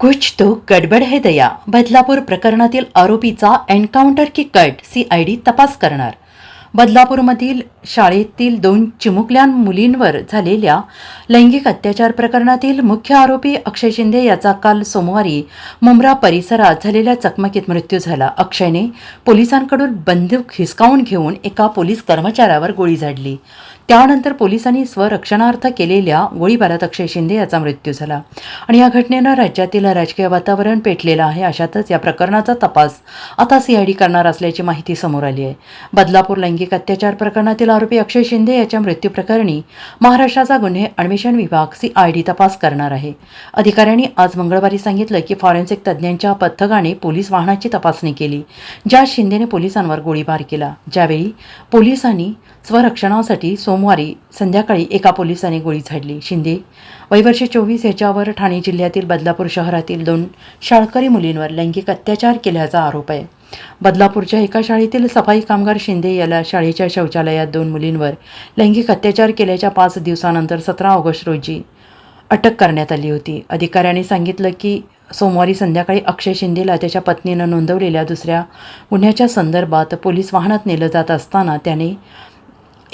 कुछ तो गडबड है दया. बदलापूर प्रकरणातील आरोपीचा एन्काउंटर की कट, सीआयडी तपास करणार. बदलापूरमधील शाळेतील 2 चिमुकल्या मुलींवर झालेल्या लैंगिक अत्याचार प्रकरणातील मुख्य आरोपी अक्षय शिंदे याचा काल सोमवारी मुंब्रा परिसरात झालेल्या चकमकीत मृत्यू झाला. अक्षयने पोलिसांकडून बंदूक हिसकावून घेऊन एका पोलीस कर्मचाऱ्यावर गोळी झाडली. त्यानंतर पोलिसांनी स्वरक्षणार्थ केलेल्या गोळीबारात अक्षय शिंदे याचा मृत्यू झाला आणि या घटनेनं राज्यातील राजकीय वातावरण पेटलेलं आहे. अशातच या प्रकरणाचा तपास आता सीआयडी करणार असल्याची माहिती समोर आली आहे. बदलापूर लैंगिक अत्याचार प्रकरणातील आरोपी अक्षय शिंदे याच्या मृत्यूप्रकरणी महाराष्ट्राचा गुन्हे अन्वेषण विभाग सीआयडी तपास करणार आहे. अधिकाऱ्यांनी आज मंगळवारी सांगितलं की फॉरेन्सिक तज्ज्ञांच्या पथकाने पोलीस वाहनाची तपासणी केली, ज्यात शिंदेने पोलिसांवर गोळीबार केला. ज्यावेळी पोलिसांनी स्वरक्षणासाठी सोमवारी संध्याकाळी एका पोलिसाने गोळी झाडली. शिंदे वय वर्ष 24 याच्यावर ठाणे जिल्ह्यातील बदलापूर शहरातील 2 शाळकरी मुलींवर लैंगिक अत्याचार केल्याचा आरोप आहे. बदलापूरच्या एका शाळेतील सफाई कामगार शिंदे याला शाळेच्या शौचालयात 2 मुलींवर लैंगिक अत्याचार केल्याच्या 5 दिवसानंतर 17 ऑगस्ट रोजी अटक करण्यात आली होती. अधिकाऱ्यांनी सांगितलं की सोमवारी संध्याकाळी अक्षय शिंदेला त्याच्या पत्नीनं नोंदवलेल्या दुसऱ्या गुन्ह्याच्या संदर्भात पोलीस वाहनात नेलं जात असताना त्याने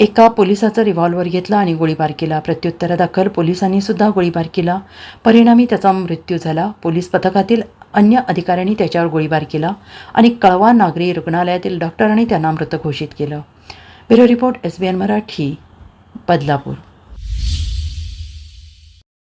एका पोलिसाचा रिव्हॉल्वर घेतला आणि गोळीबार केला. प्रत्युत्तरादाखल पोलिसांनी सुद्धा गोळीबार केला. परिणामी त्याचा मृत्यू झाला. पोलीस पथकातील अन्य अधिकाऱ्यांनी त्याच्यावर गोळीबार केला आणि कळवा नागरी रुग्णालयातील डॉक्टरांनी त्यांना मृत घोषित केलं. Bureau report, SBN Marathi, Badlapur.